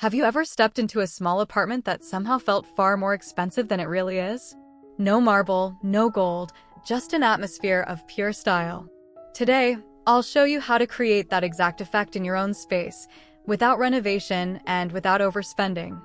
Have you ever stepped into a small apartment that somehow felt far more expensive than it really is? No marble, no gold, just an atmosphere of pure style. Today, I'll show you how to create that exact effect in your own space, without renovation and without overspending.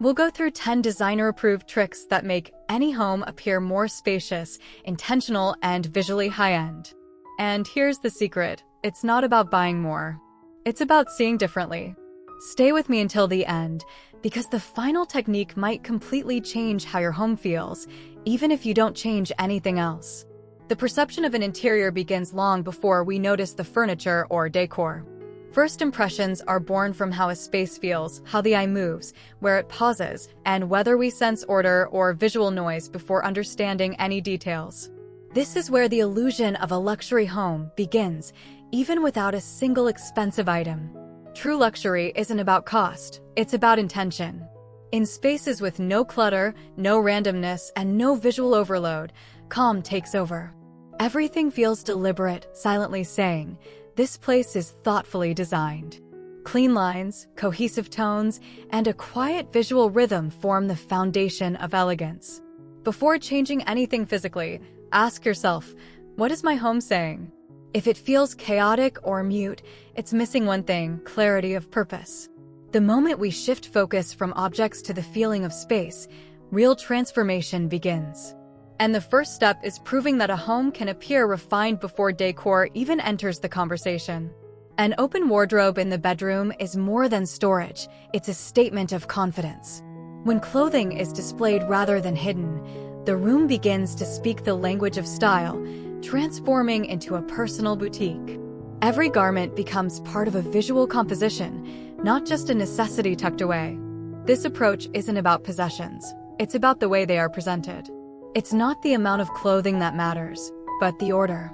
We'll go through 10 designer-approved tricks that make any home appear more spacious, intentional, and visually high-end. And here's the secret: it's not about buying more. It's about seeing differently. Stay with me until the end, because the final technique might completely change how your home feels, even if you don't change anything else. The perception of an interior begins long before we notice the furniture or decor. First impressions are born from how a space feels, how the eye moves, where it pauses, and whether we sense order or visual noise before understanding any details. This is where the illusion of a luxury home begins, even without a single expensive item. True luxury isn't about cost, it's about intention. In spaces with no clutter, no randomness, and no visual overload, calm takes over. Everything feels deliberate, silently saying, "This place is thoughtfully designed." Clean lines, cohesive tones, and a quiet visual rhythm form the foundation of elegance. Before changing anything physically, ask yourself, what is my home saying? If it feels chaotic or mute, it's missing one thing: clarity of purpose. The moment we shift focus from objects to the feeling of space, real transformation begins. And the first step is proving that a home can appear refined before decor even enters the conversation. An open wardrobe in the bedroom is more than storage, it's a statement of confidence. When clothing is displayed rather than hidden, the room begins to speak the language of style, transforming into a personal boutique. Every garment becomes part of a visual composition, not just a necessity tucked away. This approach isn't about possessions, it's about the way they are presented. It's not the amount of clothing that matters, but the order.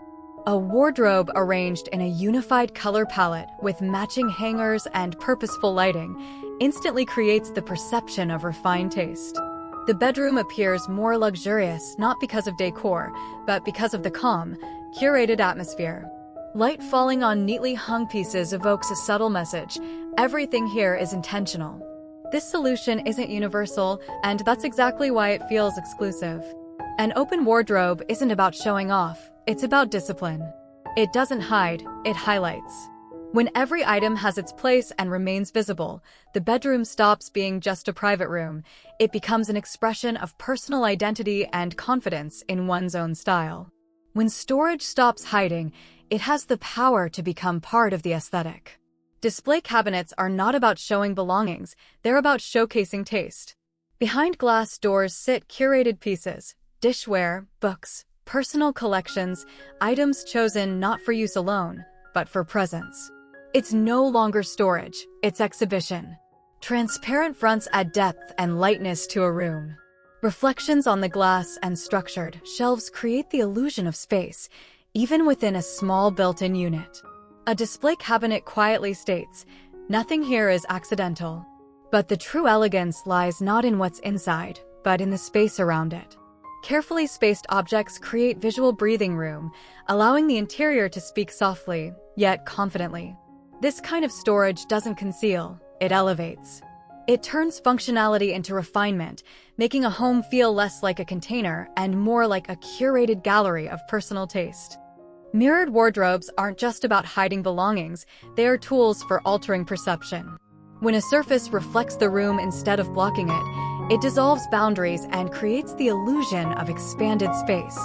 A wardrobe arranged in a unified color palette with matching hangers and purposeful lighting instantly creates the perception of refined taste. The bedroom appears more luxurious not because of decor, but because of the calm, curated atmosphere. Light falling on neatly hung pieces evokes a subtle message: everything here is intentional. This solution isn't universal, and that's exactly why it feels exclusive. An open wardrobe isn't about showing off, it's about discipline. It doesn't hide, it highlights. When every item has its place and remains visible, the bedroom stops being just a private room. It becomes an expression of personal identity and confidence in one's own style. When storage stops hiding, it has the power to become part of the aesthetic. Display cabinets are not about showing belongings, they're about showcasing taste. Behind glass doors sit curated pieces: dishware, books, personal collections, items chosen not for use alone, but for presence. It's no longer storage, it's exhibition. Transparent fronts add depth and lightness to a room. Reflections on the glass and structured shelves create the illusion of space, even within a small built-in unit. A display cabinet quietly states, "Nothing here is accidental." But the true elegance lies not in what's inside, but in the space around it. Carefully spaced objects create visual breathing room, allowing the interior to speak softly, yet confidently. This kind of storage doesn't conceal, it elevates. It turns functionality into refinement, making a home feel less like a container and more like a curated gallery of personal taste. Mirrored wardrobes aren't just about hiding belongings, they are tools for altering perception. When a surface reflects the room instead of blocking it, it dissolves boundaries and creates the illusion of expanded space.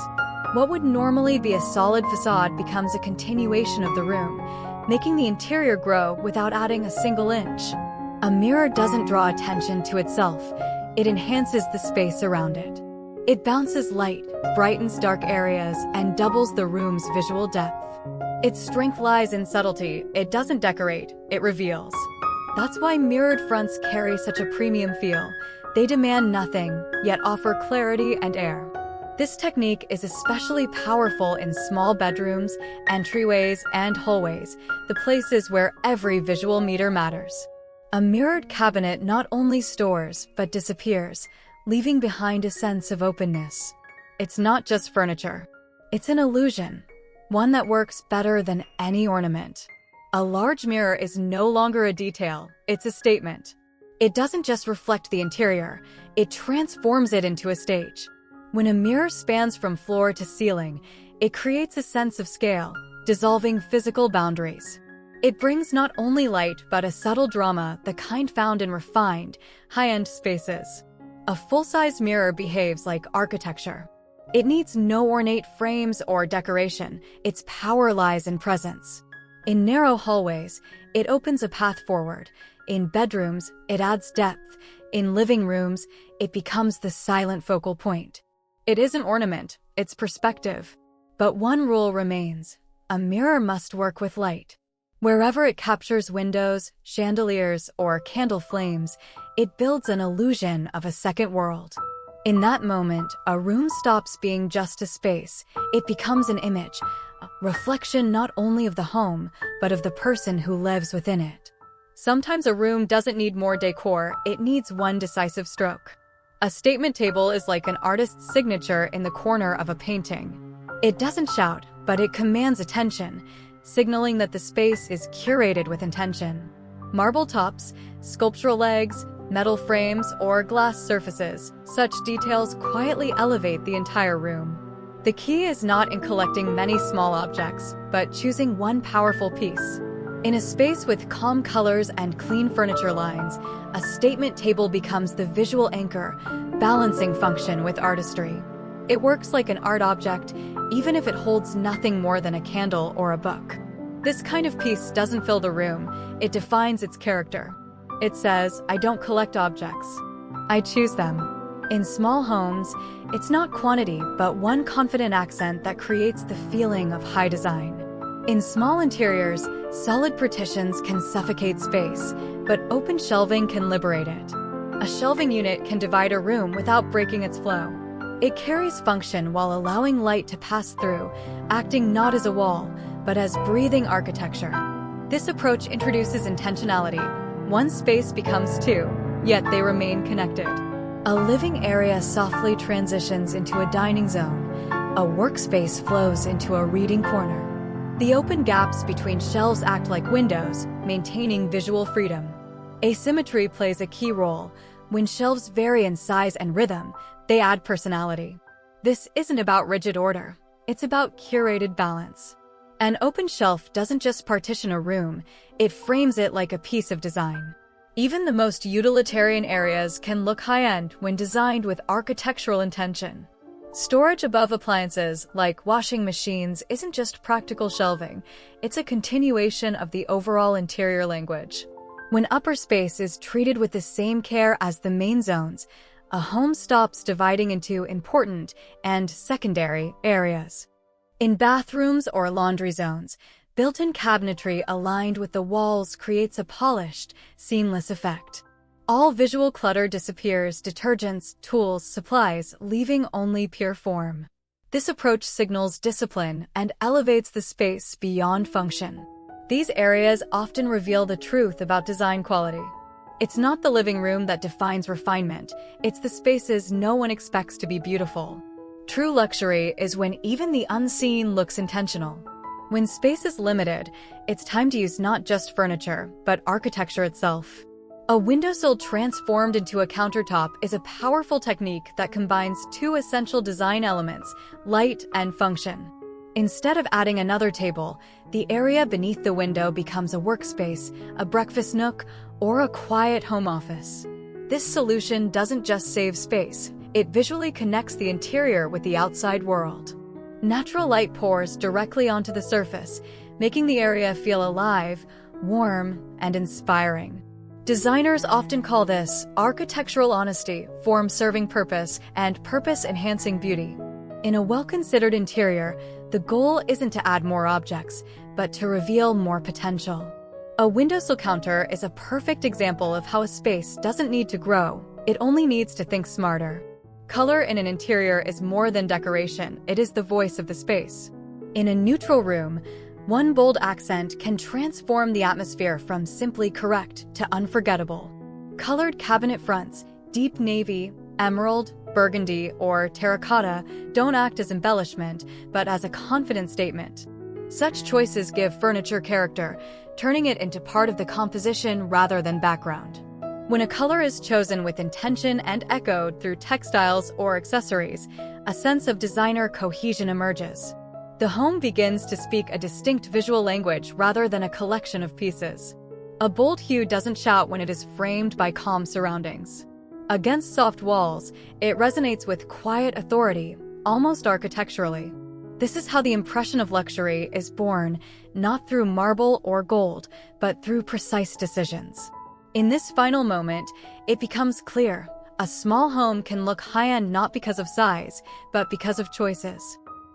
What would normally be a solid facade becomes a continuation of the room, making the interior grow without adding a single inch. A mirror doesn't draw attention to itself, it enhances the space around it. It bounces light, brightens dark areas, and doubles the room's visual depth. Its strength lies in subtlety, it doesn't decorate, it reveals. That's why mirrored fronts carry such a premium feel. They demand nothing, yet offer clarity and air. This technique is especially powerful in small bedrooms, entryways, and hallways, the places where every visual meter matters. A mirrored cabinet not only stores, but disappears, leaving behind a sense of openness. It's not just furniture. It's an illusion, one that works better than any ornament. A large mirror is no longer a detail, it's a statement. It doesn't just reflect the interior, it transforms it into a stage. When a mirror spans from floor to ceiling, it creates a sense of scale, dissolving physical boundaries. It brings not only light but a subtle drama, the kind found in refined, high-end spaces. A full-size mirror behaves like architecture. It needs no ornate frames or decoration, its power lies in presence. In narrow hallways, it opens a path forward. In bedrooms, it adds depth. In living rooms, it becomes the silent focal point. It isn't ornament, it's perspective. But one rule remains: a mirror must work with light. Wherever it captures windows, chandeliers, or candle flames, it builds an illusion of a second world. In that moment, a room stops being just a space. It becomes an image, a reflection not only of the home, but of the person who lives within it. Sometimes a room doesn't need more decor, it needs one decisive stroke. A statement table is like an artist's signature in the corner of a painting. It doesn't shout, but it commands attention, signaling that the space is curated with intention. Marble tops, sculptural legs, metal frames, or glass surfaces, such details quietly elevate the entire room. The key is not in collecting many small objects, but choosing one powerful piece. In a space with calm colors and clean furniture lines, a statement table becomes the visual anchor, balancing function with artistry. It works like an art object, even if it holds nothing more than a candle or a book. This kind of piece doesn't fill the room, it defines its character. It says, "I don't collect objects. I choose them." In small homes, it's not quantity, but one confident accent that creates the feeling of high design. In small interiors, solid partitions can suffocate space, but open shelving can liberate it. A shelving unit can divide a room without breaking its flow. It carries function while allowing light to pass through, acting not as a wall, but as breathing architecture. This approach introduces intentionality. One space becomes two, yet they remain connected. A living area softly transitions into a dining zone. A workspace flows into a reading corner. The open gaps between shelves act like windows, maintaining visual freedom. Asymmetry plays a key role. When shelves vary in size and rhythm, they add personality. This isn't about rigid order, it's about curated balance. An open shelf doesn't just partition a room, it frames it like a piece of design. Even the most utilitarian areas can look high-end when designed with architectural intention. Storage above appliances, like washing machines, isn't just practical shelving, it's a continuation of the overall interior language. When upper space is treated with the same care as the main zones, a home stops dividing into important and secondary areas. In bathrooms or laundry zones, built-in cabinetry aligned with the walls creates a polished, seamless effect. All visual clutter disappears, detergents, tools, supplies, leaving only pure form. This approach signals discipline and elevates the space beyond function. These areas often reveal the truth about design quality. It's not the living room that defines refinement, it's the spaces no one expects to be beautiful. True luxury is when even the unseen looks intentional. When space is limited, it's time to use not just furniture, but architecture itself. A windowsill transformed into a countertop is a powerful technique that combines two essential design elements, light and function. Instead of adding another table, the area beneath the window becomes a workspace, a breakfast nook, or a quiet home office. This solution doesn't just save space, it visually connects the interior with the outside world. Natural light pours directly onto the surface, making the area feel alive, warm, and inspiring. Designers often call this architectural honesty, form-serving purpose, and purpose-enhancing beauty. In a well-considered interior, the goal isn't to add more objects, but to reveal more potential. A windowsill counter is a perfect example of how a space doesn't need to grow, it only needs to think smarter. Color in an interior is more than decoration, it is the voice of the space. In a neutral room, one bold accent can transform the atmosphere from simply correct to unforgettable. Colored cabinet fronts, deep navy, emerald, burgundy, or terracotta don't act as embellishment, but as a confident statement. Such choices give furniture character, turning it into part of the composition rather than background. When a color is chosen with intention and echoed through textiles or accessories, a sense of designer cohesion emerges. The home begins to speak a distinct visual language rather than a collection of pieces. A bold hue doesn't shout when it is framed by calm surroundings. Against soft walls, it resonates with quiet authority, almost architecturally. This is how the impression of luxury is born, not through marble or gold, but through precise decisions. In this final moment, it becomes clear: a small home can look high-end not because of size, but because of choices.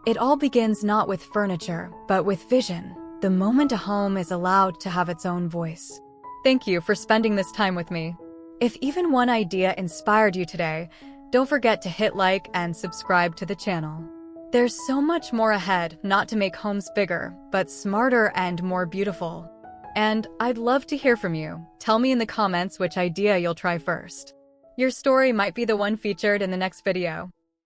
It all begins not with furniture, but with vision, the moment a home is allowed to have its own voice. Thank you for spending this time with me. If even one idea inspired you today, don't forget to hit like and subscribe to the channel. There's so much more ahead, not to make homes bigger, but smarter and more beautiful. And I'd love to hear from you. Tell me in the comments which idea you'll try first. Your story might be the one featured in the next video.